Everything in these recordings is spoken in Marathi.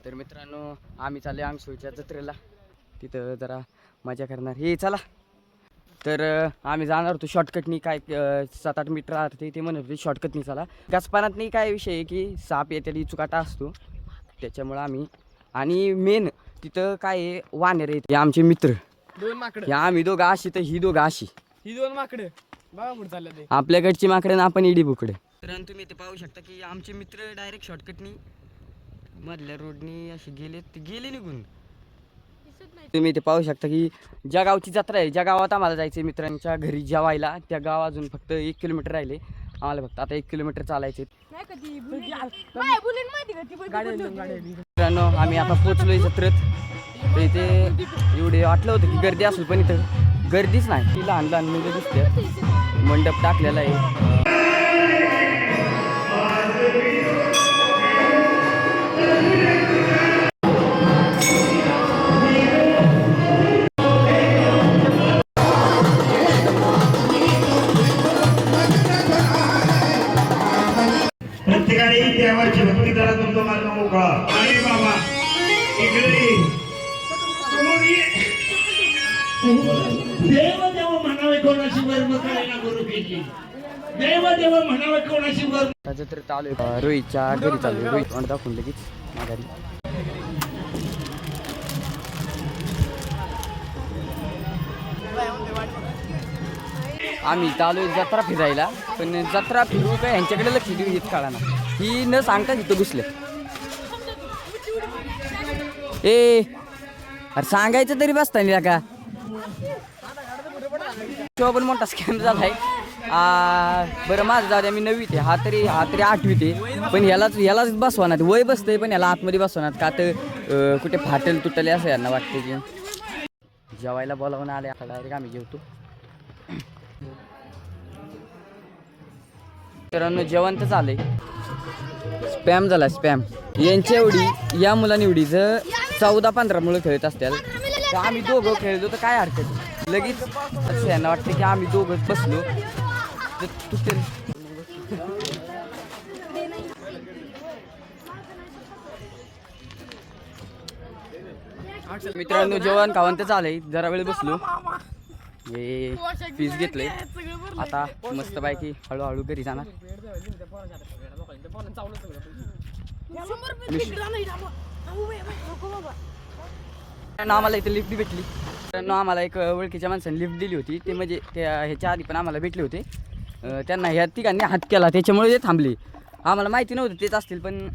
तर मित्रांनो आम्ही चालले अंगसोळीच्या जत्रेला, तिथं जरा मजा करणार. हे चला. तर आम्ही जाणार होतो शॉर्टकटनी, काय 7-8 मीटर राहते ते म्हणत होते शॉर्टकटनी चला. गसपानात नाही काय विषय आहे की साप येते चुकाटा असतो त्याच्यामुळं आम्ही, आणि मेन तिथं काय आहे वानर आहेत. आमचे मित्र 2 माकडं, या आम्ही दोघं अशी तर ही दोघं अशी, ही 2 माकडं बघा कुठं चाललं ते. आपल्याकडची माकडे आपण इडी बुकडे. तर तुम्ही इथे पाहू शकता की आमचे मित्र डायरेक्ट शॉर्टकटनी मधल्या रोडनी असे गेले निघून. तुम्ही इथे पाहू शकता की ज्या गावची जत्रा आहे, ज्या गावात आम्हाला जायचं मित्रांच्या घरी जेवायला, त्या गाव अजून फक्त 1 किलोमीटर राहिले आम्हाला. फक्त आता 1 किलोमीटर चालायचे. मित्रांनो आम्ही आता पोचलोय जत्रेत. तर इथे एवढे वाटलं होतं की गर्दी असेल, पण इथं गर्दीच नाही. ती लहान लहान मुलं दिसते, मंडप टाकलेला आहे. प्रत्येकाने देवाची भक्ती करा, तुमचा मार्ग मोकळा. अरे बाबा इकडे देव देव म्हणावे कोणाशी वर्म करायला गुरु केली. देव देव म्हणावे कोणाशी वर्म. जत्रेत आलोय, रोहितच्या घरी चालू. रोहित तोंड दाखवून लगेच माघारी. आम्ही चालू जत्रा फिरायला, पण जत्रा फिरू काय ह्यांच्याकडे लक्ष देऊ हेच कळा ना. ही न सांगता तिथं घुसले. अरे सांगायचं तरी बसता नाही का. तो पण मोठा स्कॅम झालाय. बरं माझं जाऊ द्या, मी 9वीत आहे, हा तरी 8वीत आहे. पण ह्यालाच बसवणार, वय बसतंय पण ह्याला आतमध्ये बसवणार का तर कुठे फाटेल तुटले असं यांना वाटते की. जेवायला बोलावून आले आता डायरेक्ट आम्ही जेवतो. मित्रांनो जेवण तर झालंय. स्पॅम झाला स्पॅम. यांची एवढी, या मुलांनी एवढी जर 14-15 मुलं खेळत असतील तर आम्ही दोघं खेळलो तर काय हरकत नाही. लगेच असं यांना वाटतं की आम्ही दोघंच बसलो तर तुटेल. मित्रांनो जेवण खावण तर चालय, जरा वेळ बसलो. हे फीस घेतले, आता मस्त पैकी हळूहळू घरी जाणार. आम्हाला इथे लिफ्ट भेटली. आम्हाला एक ओळखीच्या माणसाने लिफ्ट दिली होती. ते म्हणजे त्या ह्याच्या आधी पण आम्हाला भेटले होते. त्यांना ह्या तिघांनी हात केला त्याच्यामुळे ते थांबले. आम्हाला माहिती नव्हतं तेच असतील, पण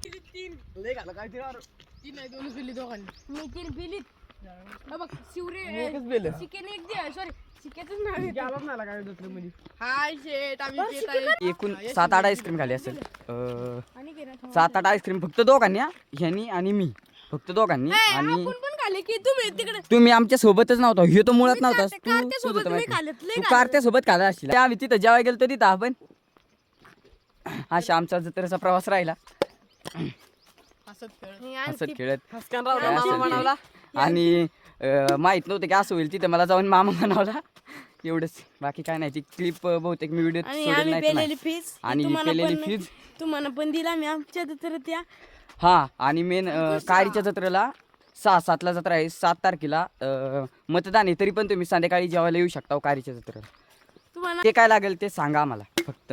एकूण 7-8 आईस्क्रीम खाली असेल. 7-8 आईस्क्रीम फक्त दोघांनी, ह्यांनी आणि मी, फक्त दोघांनी. आणि तुम्ही आमच्या सोबतच नव्हता, हे तर मुळात नव्हता. तू कारत्या सोबत खाला असशील. आम्ही तिथं जेवायला गेलो तिथं आपण. अशा आमचा जत्रेचा प्रवास राहिला, हसत खेळत. आणि माहित नव्हतं की असं होईल. तिथे मला जाऊन मामा म्हणावला, एवढंच. बाकी काय नाही. ती क्लिप बहुतेक मी व्हिडिओ आणि ही पेलेली फीज तुम्हाला पण दिला मी आमच्या जत्रेत. हा, आणि मेन कारीच्या जत्रेला 6-7ला जत्रा आहे. 7 तारखेला मतदान आहे. तरी पण तुम्ही संध्याकाळी जेवायला येऊ शकता कारीच्या जत्रेला. ते काय लागेल ते सांगा आम्हाला फक्त.